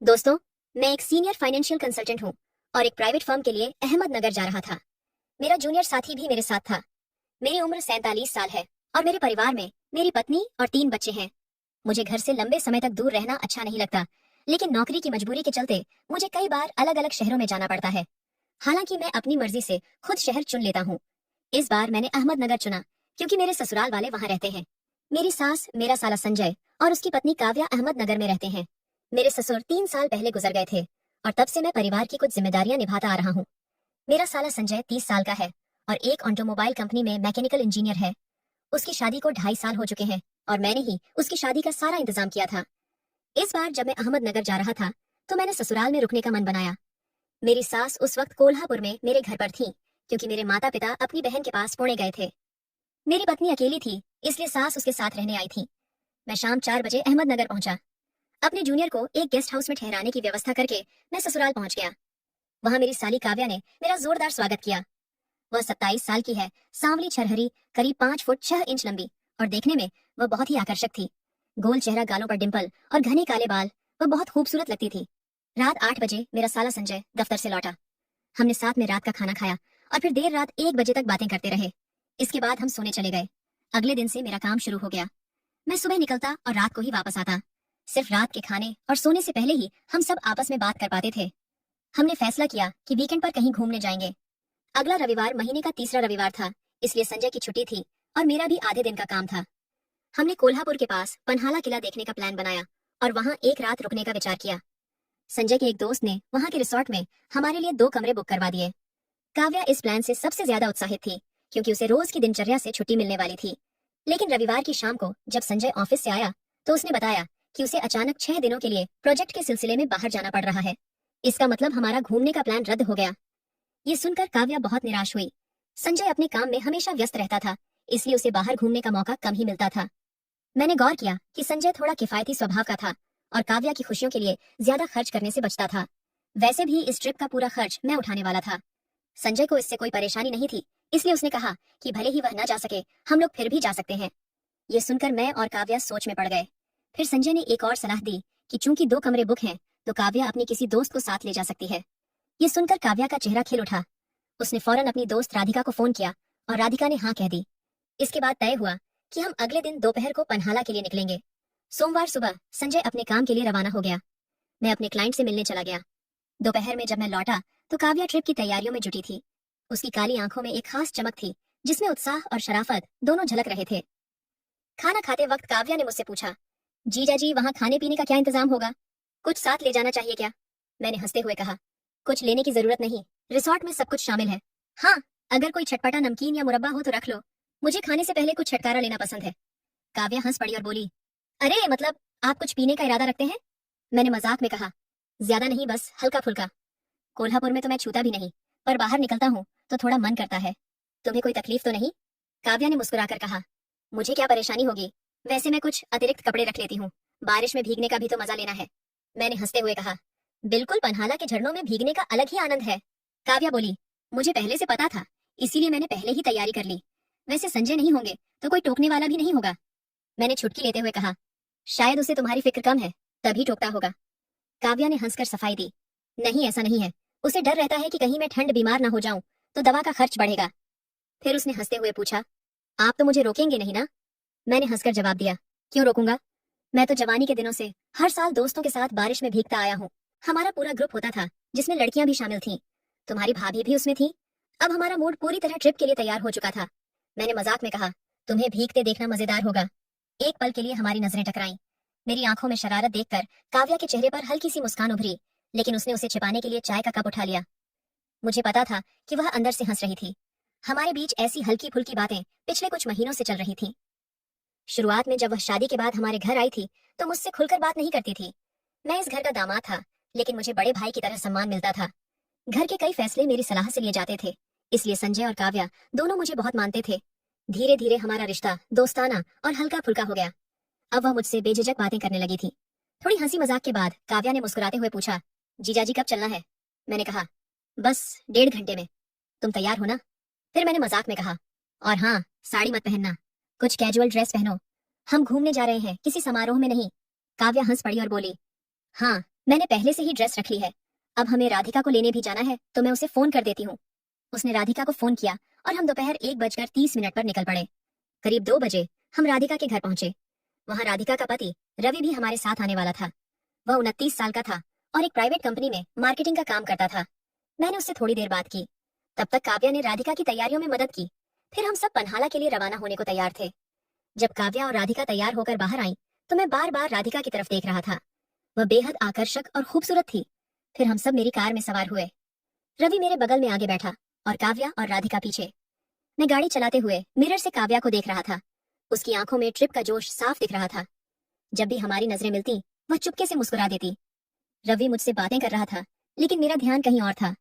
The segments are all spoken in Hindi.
दोस्तों, मैं एक सीनियर फाइनेंशियल कंसल्टेंट हूँ और एक प्राइवेट फर्म के लिए अहमदनगर जा रहा था। मेरा जूनियर साथी भी मेरे साथ था। मेरी उम्र 47 साल है और मेरे परिवार में मेरी पत्नी और 3 बच्चे हैं। मुझे घर से लंबे समय तक दूर रहना अच्छा नहीं लगता, लेकिन नौकरी की मजबूरी के चलते मुझे कई बार अलग अलग शहरों में जाना पड़ता है। हालांकि मैं अपनी मर्जी से खुद शहर चुन लेता हूँ। इस बार मैंने अहमदनगर चुना क्योंकि मेरे ससुराल वाले वहां रहते हैं। मेरी सास, मेरा साला संजय और उसकी पत्नी काव्या अहमदनगर में रहते हैं। मेरे ससुर 3 साल पहले गुजर गए थे और तब से मैं परिवार की कुछ जिम्मेदारियां निभाता आ रहा हूँ। मेरा साला संजय 30 साल का है और एक ऑटोमोबाइल कंपनी में मैकेनिकल इंजीनियर है। उसकी शादी को 2.5 साल हो चुके हैं और मैंने ही उसकी शादी का सारा इंतजाम किया था। इस बार जब मैं अहमदनगर जा रहा था तो मैंने ससुराल में रुकने का मन बनाया। मेरी सास उस वक्त कोल्हापुर में मेरे घर पर थी क्योंकि मेरे माता पिता अपनी बहन के पास पुणे गए थे। मेरी पत्नी अकेली थी, इसलिए सास उसके साथ रहने आई थी। मैं शाम 4 बजे अहमदनगर पहुंचा। अपने जूनियर को एक गेस्ट हाउस में ठहराने की व्यवस्था करके मैं ससुराल पहुंच गया। वहां मेरी साली काव्या ने मेरा जोरदार स्वागत किया। वह 27 साल की है, सांवली छरहरी, करीब 5 फुट 6 इंच लंबी और देखने में वह बहुत ही आकर्षक थी। गोल चेहरा, गालों पर डिंपल और घने काले बाल, वह बहुत खूबसूरत लगती थी। रात 8 बजे मेरा साला संजय दफ्तर से लौटा। हमने साथ में रात का खाना खाया और फिर देर रात 1 बजे तक बातें करते रहे। इसके बाद हम सोने चले गए। अगले दिन से मेरा काम शुरू हो गया। मैं सुबह निकलता और रात को ही वापस आता। सिर्फ रात के खाने और सोने से पहले ही हम सब आपस में बात कर पाते थे। हमने फैसला किया कि वीकेंड पर कहीं घूमने जाएंगे। अगला रविवार महीने का तीसरा रविवार था, इसलिए संजय की छुट्टी थी और मेरा भी आधे दिन का काम था। हमने कोल्हापुर के पास पन्हाला किला देखने का प्लान बनाया और वहां एक रात रुकने का विचार किया। संजय के एक दोस्त ने वहां के रिसोर्ट में हमारे लिए 2 कमरे बुक करवा दिए। काव्या इस प्लान से सबसे ज्यादा उत्साहित थी क्योंकि उसे रोज की दिनचर्या से छुट्टी मिलने वाली थी। लेकिन रविवार की शाम को जब संजय ऑफिस से आया तो उसने बताया कि उसे अचानक 6 दिनों के लिए प्रोजेक्ट के सिलसिले में बाहर जाना पड़ रहा है। इसका मतलब हमारा घूमने का प्लान रद्द हो गया। ये सुनकर काव्या बहुत निराश हुई। संजय अपने काम में हमेशा व्यस्त रहता था, इसलिए उसे बाहर घूमने का मौका कम ही मिलता था। मैंने गौर किया कि संजय थोड़ा किफायती स्वभाव का था और काव्या की खुशियों के लिए ज्यादा खर्च करने से बचता था। वैसे भी इस ट्रिप का पूरा खर्च मैं उठाने वाला था। संजय को इससे कोई परेशानी नहीं थी, इसलिए उसने कहा कि भले ही वह न जा सके, हम लोग फिर भी जा सकते हैं। ये सुनकर मैं और काव्या सोच में पड़ गए। फिर संजय ने एक और सलाह दी कि चूंकि 2 कमरे बुक हैं, तो काव्या अपनी किसी दोस्त को साथ ले जा सकती है। ये सुनकर काव्या का चेहरा खिल उठा। उसने फौरन अपनी दोस्त राधिका को फोन किया और राधिका ने हाँ कह दी। इसके बाद तय हुआ कि हम अगले दिन दोपहर को पन्हाला के लिए निकलेंगे। सोमवार सुबह संजय अपने काम के लिए रवाना हो गया। मैं अपने क्लाइंट से मिलने चला गया। दोपहर में जब मैं लौटा तो काव्या ट्रिप की तैयारियों में जुटी थी। उसकी काली आंखों में एक खास चमक थी जिसमें उत्साह और शराफत दोनों झलक रहे थे। खाना खाते वक्त काव्या ने मुझसे पूछा, जीजा जी, वहां खाने पीने का क्या इंतजाम होगा? कुछ साथ ले जाना चाहिए क्या? मैंने हंसते हुए कहा, कुछ लेने की जरूरत नहीं, रिसोर्ट में सब कुछ शामिल है। हाँ, अगर कोई चटपटा नमकीन या मुरब्बा हो तो रख लो। मुझे खाने से पहले कुछ छटकारा लेना पसंद है। काव्या हंस पड़ी और बोली, अरे मतलब आप कुछ पीने का इरादा रखते हैं? मैंने मजाक में कहा, ज्यादा नहीं, बस हल्का फुल्का। कोल्हापुर में तो मैं छूता भी नहीं, पर बाहर निकलता हूँ तो थोड़ा मन करता है। तुम्हें कोई तकलीफ तो नहीं? काव्या ने मुस्कुराकर कहा, मुझे क्या परेशानी होगी, वैसे मैं कुछ अतिरिक्त कपड़े रख लेती हूँ, बारिश में भीगने का भी तो मजा लेना है। मैंने हंसते हुए कहा, बिल्कुल, पन्हाला के झरनों में भीगने का अलग ही आनंद है। काव्या बोली, मुझे पहले से पता था, इसीलिए मैंने पहले ही तैयारी कर ली। वैसे संजय नहीं होंगे तो कोई टोकने वाला भी नहीं होगा। मैंने छुटकी लेते हुए कहा, शायद उसे तुम्हारी फिक्र कम है, तभी टोकता होगा। काव्या ने हंसकर सफाई दी, नहीं, ऐसा नहीं है, उसे डर रहता है कि कहीं मैं ठंड बीमार ना हो जाऊं तो दवा का खर्च बढ़ेगा। फिर उसने हंसते हुए पूछा, आप तो मुझे रोकेंगे नहीं ना? मैंने हंसकर जवाब दिया, क्यों रोकूंगा? मैं तो जवानी के दिनों से हर साल दोस्तों के साथ बारिश में भीगता आया हूँ। हमारा पूरा ग्रुप होता था जिसमें लड़कियां भी शामिल थीं। तुम्हारी भाभी भी उसमें थी। अब हमारा मूड पूरी तरह ट्रिप के लिए तैयार हो चुका था। मैंने मजाक में कहा, तुम्हें भीगते देखना मजेदार होगा। एक पल के लिए हमारी नजरें टकराईं। मेरी आंखों में शरारत देखकर काव्या के चेहरे पर हल्की सी मुस्कान उभरी, लेकिन उसने उसे छिपाने के लिए चाय का कप उठा लिया। मुझे पता था कि वह अंदर से हंस रही थी। हमारे बीच ऐसी हल्की फुल्की बातें पिछले कुछ महीनों से चल रही थीं। शुरुआत में जब वह शादी के बाद हमारे घर आई थी तो मुझसे खुलकर बात नहीं करती थी। मैं इस घर का दामाद था, लेकिन मुझे बड़े भाई की तरह सम्मान मिलता था। घर के कई फैसले मेरी सलाह से लिए जाते थे, इसलिए संजय और काव्या दोनों मुझे बहुत मानते थे। धीरे धीरे हमारा रिश्ता दोस्ताना और हल्का फुल्का हो गया। अब वह मुझसे बेझिझक बातें करने लगी थी। थोड़ी हंसी मजाक के बाद काव्या ने मुस्कुराते हुए पूछा, जीजाजी कब चलना है? मैंने कहा, बस 1.5 घंटे में। तुम तैयार हो ना? फिर मैंने मजाक में कहा, और हाँ, साड़ी मत पहनना, कुछ कैजुअल ड्रेस पहनो। हम घूमने जा रहे हैं, किसी समारोह में नहीं। काव्या हंस पड़ी और बोली, हाँ, मैंने पहले से ही ड्रेस रख ली है, अब हमें राधिका को लेने भी जाना है तो मैं उसे फोन कर देती हूँ। उसने राधिका को फोन किया और हम दोपहर 1:30 पर निकल पड़े। करीब 2 बजे हम राधिका के घर पहुंचे। वहां राधिका का पति रवि भी हमारे साथ आने वाला था। वह 29 साल का था और एक प्राइवेट कंपनी में मार्केटिंग का काम करता था। मैंने उससे थोड़ी देर बात की। तब तक काव्या ने राधिका की तैयारियों में मदद की। फिर हम सब पन्हाला के लिए रवाना होने को तैयार थे। जब काव्या और राधिका तैयार होकर बाहर आई तो मैं बार बार राधिका की तरफ देख रहा था। वह बेहद आकर्षक और खूबसूरत थी। फिर हम सब मेरी कार में सवार हुए। रवि मेरे बगल में आगे बैठा और काव्या और राधिका पीछे। मैं गाड़ी चलाते हुए मिरर से काव्या को देख रहा था। उसकी आंखों में ट्रिप का जोश साफ दिख रहा था। जब भी हमारी नजरें मिलती वह चुपके से मुस्कुरा देती। रवि मुझसे बातें कर रहा था लेकिन मेरा ध्यान कहीं और था।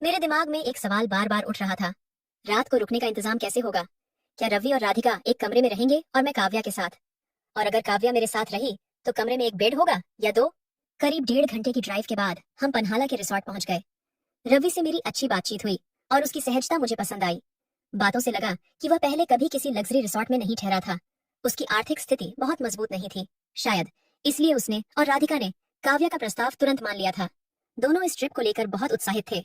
मेरे दिमाग में एक सवाल बार बार उठ रहा था, रात को रुकने का इंतजाम कैसे होगा? क्या रवि और राधिका एक कमरे में रहेंगे और मैं काव्या के साथ? और अगर काव्या मेरे साथ रही तो कमरे में एक बेड होगा या 2? करीब 1.5 घंटे की ड्राइव के बाद हम पन्हाला के रिसोर्ट पहुंच गए। रवि से मेरी अच्छी बातचीत हुई और उसकी सहजता मुझे पसंद आई। बातों से लगा कि वह पहले कभी किसी लग्जरी रिसोर्ट में नहीं ठहरा था। उसकी आर्थिक स्थिति बहुत मजबूत नहीं थी, शायद इसलिए उसने और राधिका ने काव्या का प्रस्ताव तुरंत मान लिया था। दोनों इस ट्रिप को लेकर बहुत उत्साहित थे।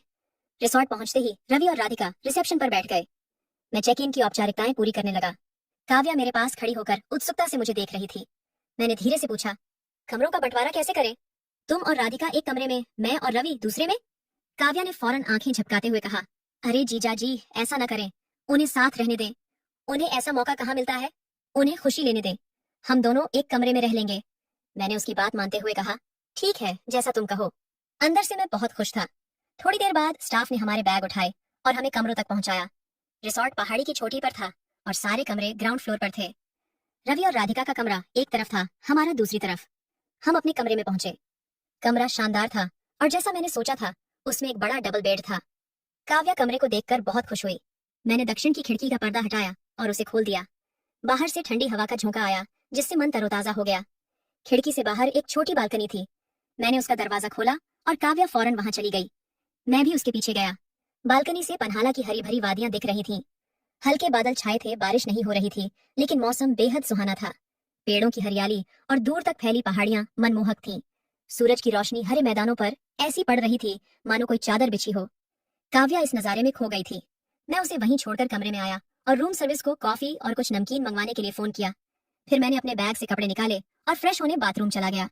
रिसोर्ट पहुंचते ही रवि और राधिका रिसेप्शन पर बैठ गए। मैं चेक इन की औपचारिकताएं पूरी करने लगा। काव्या मेरे पास खड़ी होकर उत्सुकता से मुझे देख रही थी। मैंने धीरे से पूछा, कमरों का बंटवारा कैसे करें? तुम और राधिका एक कमरे में, मैं और रवि दूसरे में? काव्या ने फौरन आंखें झपकाते हुए कहा, अरे जीजा जी, ऐसा न करें, उन्हें साथ रहने दें। उन्हें ऐसा मौका कहाँ मिलता है। उन्हें खुशी लेने दें। हम दोनों एक कमरे में रह लेंगे। मैंने उसकी बात मानते हुए कहा, ठीक है, जैसा तुम कहो। अंदर से मैं बहुत खुश था। थोड़ी देर बाद स्टाफ ने हमारे बैग उठाए और हमें कमरों तक पहुंचाया। रिसोर्ट पहाड़ी की चोटी पर था और सारे कमरे ग्राउंड फ्लोर पर थे। रवि और राधिका का कमरा एक तरफ था, हमारा दूसरी तरफ। हम अपने कमरे में पहुंचे। कमरा शानदार था और जैसा मैंने सोचा था उसमें एक बड़ा डबल बेड था। काव्या कमरे को देखकर बहुत खुश हुई। मैंने दक्षिण की खिड़की का पर्दा हटाया और उसे खोल दिया। बाहर से ठंडी हवा का झोंका आया जिससे मन तरोताजा हो गया। खिड़की से बाहर एक छोटी बालकनी थी। मैंने उसका दरवाजा खोला और काव्या फौरन वहां चली गई। मैं भी उसके पीछे गया। बालकनी से पन्हाला की हरी भरी वादियां दिख रही थीं। हल्के बादल छाए थे, बारिश नहीं हो रही थी, लेकिन मौसम बेहद सुहाना था। पेड़ों की हरियाली और दूर तक फैली पहाड़ियां मनमोहक थीं। सूरज की रोशनी हरे मैदानों पर ऐसी पड़ रही थी मानो कोई चादर बिछी हो। काव्या इस नजारे में खो गई थी। मैं उसे वहीं छोड़कर कमरे में आया और रूम सर्विस को कॉफी और कुछ नमकीन मंगवाने के लिए फोन किया। फिर मैंने अपने बैग से कपड़े निकाले और फ्रेश होने बाथरूम चला गया।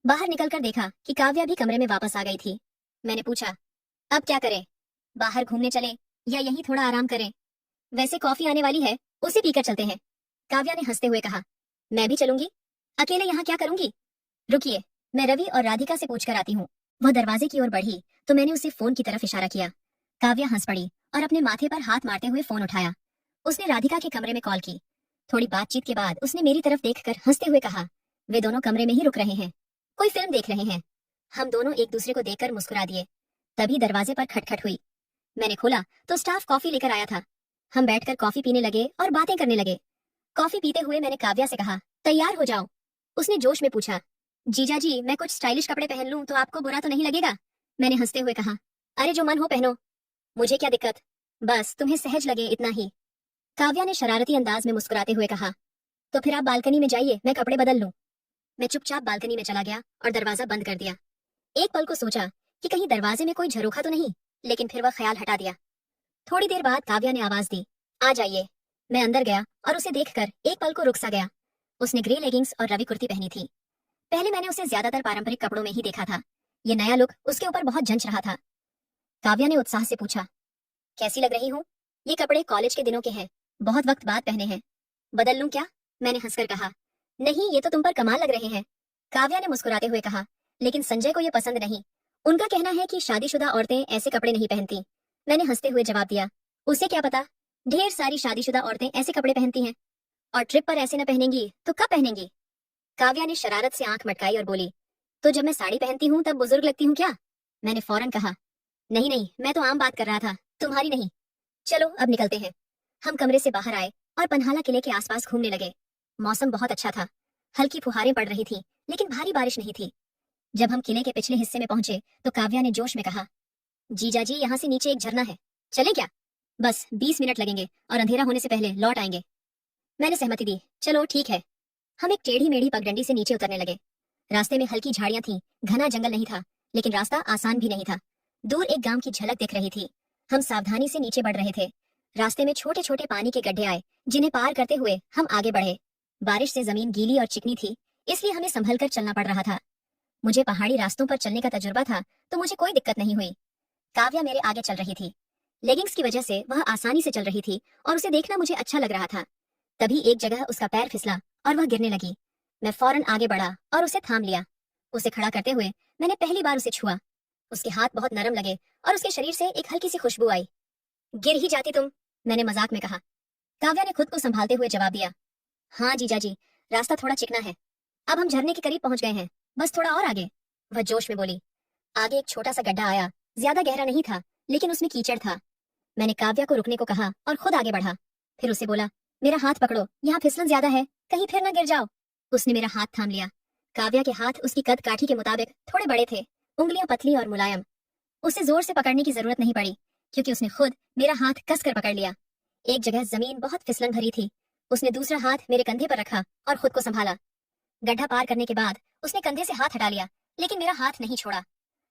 बाहर निकलकर देखा कि काव्या भी कमरे में वापस आ गई थी। मैंने पूछा, अब क्या करें? बाहर घूमने चलें या यहीं थोड़ा आराम करें? वैसे कॉफी आने वाली है, उसे पीकर चलते हैं। काव्या ने हंसते हुए कहा, मैं भी चलूंगी। अकेले यहाँ क्या करूंगी? रुकिए, मैं रवि और राधिका से पूछकर आती हूँ। वह दरवाजे की ओर बढ़ी तो मैंने उसे फोन की तरफ इशारा किया। काव्या हंस पड़ी और अपने माथे पर हाथ मारते हुए फोन उठाया। उसने राधिका के कमरे में कॉल की। थोड़ी बातचीत के बाद उसने मेरी तरफ देखकर हंसते हुए कहा, वे दोनों कमरे में ही रुक रहे हैं, कोई फिल्म देख रहे हैं। हम दोनों एक दूसरे को देखकर मुस्कुरा दिए। तभी दरवाजे पर खटखट हुई। मैंने खोला तो स्टाफ कॉफी लेकर आया था। हम बैठकर कॉफी पीने लगे और बातें करने लगे। कॉफी पीते हुए मैंने काव्या से कहा, तैयार हो जाओ। उसने जोश में पूछा, जीजा जी, मैं कुछ स्टाइलिश कपड़े पहन लूं तो आपको बुरा तो नहीं लगेगा? मैंने हंसते हुए कहा, अरे जो मन हो पहनो, मुझे क्या दिक्कत, बस तुम्हें सहज लगे इतना ही। काव्या ने शरारती अंदाज में मुस्कुराते हुए कहा, तो फिर आप बालकनी में जाइए, मैं कपड़े बदल लूं। मैं चुपचाप बालकनी में चला गया और दरवाजा बंद कर दिया। एक पल को सोचा कि कहीं दरवाजे में कोई झरोखा तो नहीं, लेकिन फिर वह ख्याल हटा दिया। थोड़ी देर बाद काव्या ने आवाज दी, आ जाइए। मैं अंदर गया और उसे देखकर एक पल को रुक सा गया। उसने ग्रे लेगिंग्स और रवि कुर्ती पहनी थी। पहले मैंने उसे ज्यादातर पारंपरिक कपड़ों में ही देखा था। ये नया लुक उसके ऊपर बहुत जंच रहा था। काव्या ने उत्साह से पूछा, कैसी लग रही हूँ? ये कपड़े कॉलेज के दिनों के हैं, बहुत वक्त बाद पहने हैं। बदल लूं क्या? मैंने हंसकर कहा, नहीं, ये तो तुम पर कमाल लग रहे हैं। काव्या ने मुस्कुराते हुए कहा, लेकिन संजय को ये पसंद नहीं। उनका कहना है कि शादीशुदा औरतें ऐसे कपड़े नहीं पहनती। मैंने हंसते हुए जवाब दिया, उसे क्या पता, ढेर सारी शादीशुदा औरतें ऐसे कपड़े पहनती हैं। और ट्रिप पर ऐसे न पहनेंगी तो कब पहनेंगी? काव्या ने शरारत से आंख मटकाई और बोली, तो जब मैं साड़ी पहनती हूँ तब बुजुर्ग लगती हूँ क्या? मैंने फौरन कहा, नहीं नहीं, मैं तो आम बात कर रहा था, तुम्हारी नहीं। चलो अब निकलते हैं। हम कमरे से बाहर आए और पन्हाला किले के आसपास घूमने लगे। मौसम बहुत अच्छा था। हल्की फुहारें पड़ रही थी, लेकिन भारी बारिश नहीं थी। जब हम किले के पिछले हिस्से में पहुंचे तो काव्या ने जोश में कहा, जीजा जी, यहाँ से नीचे एक झरना है, चलें क्या? बस 20 मिनट लगेंगे और अंधेरा होने से पहले लौट आएंगे। मैंने सहमति दी, चलो ठीक है। हम एक टेढ़ी मेढ़ी पगडंडी से नीचे उतरने लगे। रास्ते में हल्की झाड़ियां थीं, घना जंगल नहीं था, लेकिन रास्ता आसान भी नहीं था। दूर एक गांव की झलक दिख रही थी। हम सावधानी से नीचे बढ़ रहे थे। रास्ते में छोटे छोटे पानी के गड्ढे आए, जिन्हें पार करते हुए हम आगे बढ़े। बारिश से जमीन गीली और चिकनी थी, इसलिए हमें संभल कर चलना पड़ रहा था। मुझे पहाड़ी रास्तों पर चलने का तजुर्बा था, तो मुझे कोई दिक्कत नहीं हुई। काव्या मेरे आगे चल रही थी। लेगिंग्स की वजह से वह आसानी से चल रही थी और उसे देखना मुझे अच्छा लग रहा था। तभी एक जगह उसका पैर फिसला और वह गिरने लगी। मैं फौरन आगे बढ़ा और उसे थाम लिया। उसे खड़ा करते हुए मैंने पहली बार उसे छुआ। उसके हाथ बहुत नरम लगे और उसके शरीर से एक हल्की सी खुशबू आई। गिर ही जाती तुम, मैंने मजाक में कहा। काव्या ने खुद को संभालते हुए जवाब दिया, हाँ जीजा जी, रास्ता थोड़ा चिकना है। अब हम झरने के करीब पहुंच गए हैं, बस थोड़ा और आगे। वह जोश में बोली। आगे एक छोटा सा गड्ढा आया, ज्यादा गहरा नहीं था, लेकिन उसमें कीचड़ था। मैंने काव्या को रुकने को कहा और खुद आगे बढ़ा। फिर उसे बोला, मेरा हाथ पकड़ो, यहाँ फिसलन ज्यादा है, कहीं फिर ना गिर जाओ। उसने मेरा हाथ थाम लिया। काव्या के हाथ उसकी कद काठी के मुताबिक थोड़े बड़े थे, उंगलियां पतली और मुलायम। उसे जोर से पकड़ने की जरूरत नहीं पड़ी, क्योंकि उसने खुद मेरा हाथ कसकर पकड़ लिया। एक जगह जमीन बहुत फिसलन भरी थी। उसने दूसरा हाथ मेरे कंधे पर रखा और खुद को संभाला। गड्ढा पार करने के बाद उसने कंधे से हाथ हटा लिया, लेकिन मेरा हाथ नहीं छोड़ा।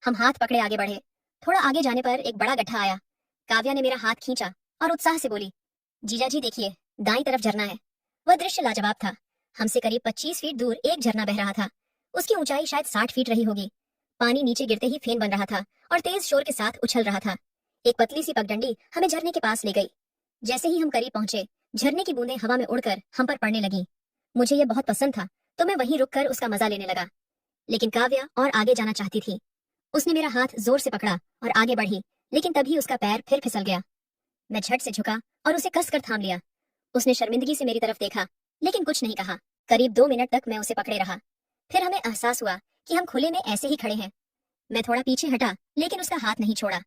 हम हाथ पकड़े आगे बढ़े। थोड़ा आगे जाने पर एक बड़ा गड्ढा आया। काव्या ने मेरा हाथ खींचा और उत्साह से बोली, जीजा जी देखिए, दाईं तरफ झरना है। वह दृश्य लाजवाब था। हमसे करीब 25 फीट दूर एक झरना बह रहा था। उसकी ऊंचाई शायद 60 फीट रही होगी। पानी नीचे गिरते ही फेन बन रहा था और तेज शोर के साथ उछल रहा था। एक पतली सी पगडंडी हमें झरने के पास ले गई। जैसे ही हम करीब पहुंचे, झरने की बूंदें हवा में उड़कर हम पर पड़ने लगी। मुझे यह बहुत पसंद था, तो मैं वहीं रुककर उसका मजा लेने लगा। लेकिन काव्या और आगे जाना चाहती थी। उसने मेरा हाथ जोर से पकड़ा और आगे बढ़ी, लेकिन तभी उसका पैर फिर फिसल गया। मैं झट से झुका और उसे कसकर थाम लिया। उसने शर्मिंदगी से मेरी तरफ देखा, लेकिन कुछ नहीं कहा। करीब 2 मिनट तक मैं उसे पकड़े रहा। फिर हमें एहसास हुआ कि हम खुले में ऐसे ही खड़े हैं। मैं थोड़ा पीछे हटा, लेकिन उसका हाथ नहीं छोड़ा।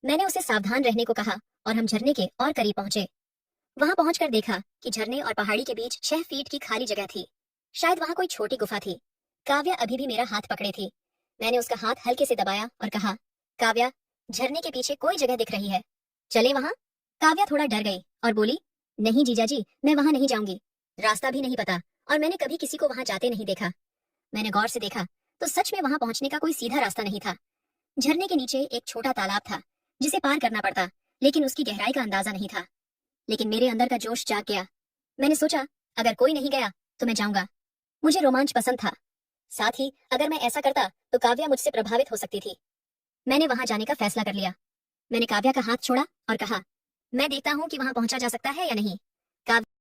मैंने उसे सावधान रहने को कहा और हम झरने के और करीब पहुंचे। वहां पहुंचकर देखा कि झरने और पहाड़ी के बीच 6 फीट की खाली जगह थी। शायद वहां कोई छोटी गुफा थी। काव्या अभी भी मेरा हाथ पकड़े थी। मैंने उसका हाथ हल्के से दबाया और कहा, काव्या, झरने के पीछे कोई जगह दिख रही है, चले वहां? काव्या थोड़ा डर गई और बोली, नहीं जीजा जी, मैं वहां नहीं जाऊंगी। रास्ता भी नहीं पता और मैंने कभी किसी को वहां जाते नहीं देखा। मैंने गौर से देखा तो सच में वहां पहुंचने का कोई सीधा रास्ता नहीं था। झरने के नीचे एक छोटा तालाब था, जिसे पार करना पड़ता, लेकिन उसकी गहराई का अंदाजा नहीं था। लेकिन मेरे अंदर का जोश जाग गया। मैंने सोचा, अगर कोई नहीं गया तो मैं जाऊंगा। मुझे रोमांच पसंद था। साथ ही अगर मैं ऐसा करता तो काव्या मुझसे प्रभावित हो सकती थी। मैंने वहां जाने का फैसला कर लिया। मैंने काव्या का हाथ छोड़ा और कहा, मैं देखता हूँ कि वहां पहुंचा जा सकता है या नहीं। काव्या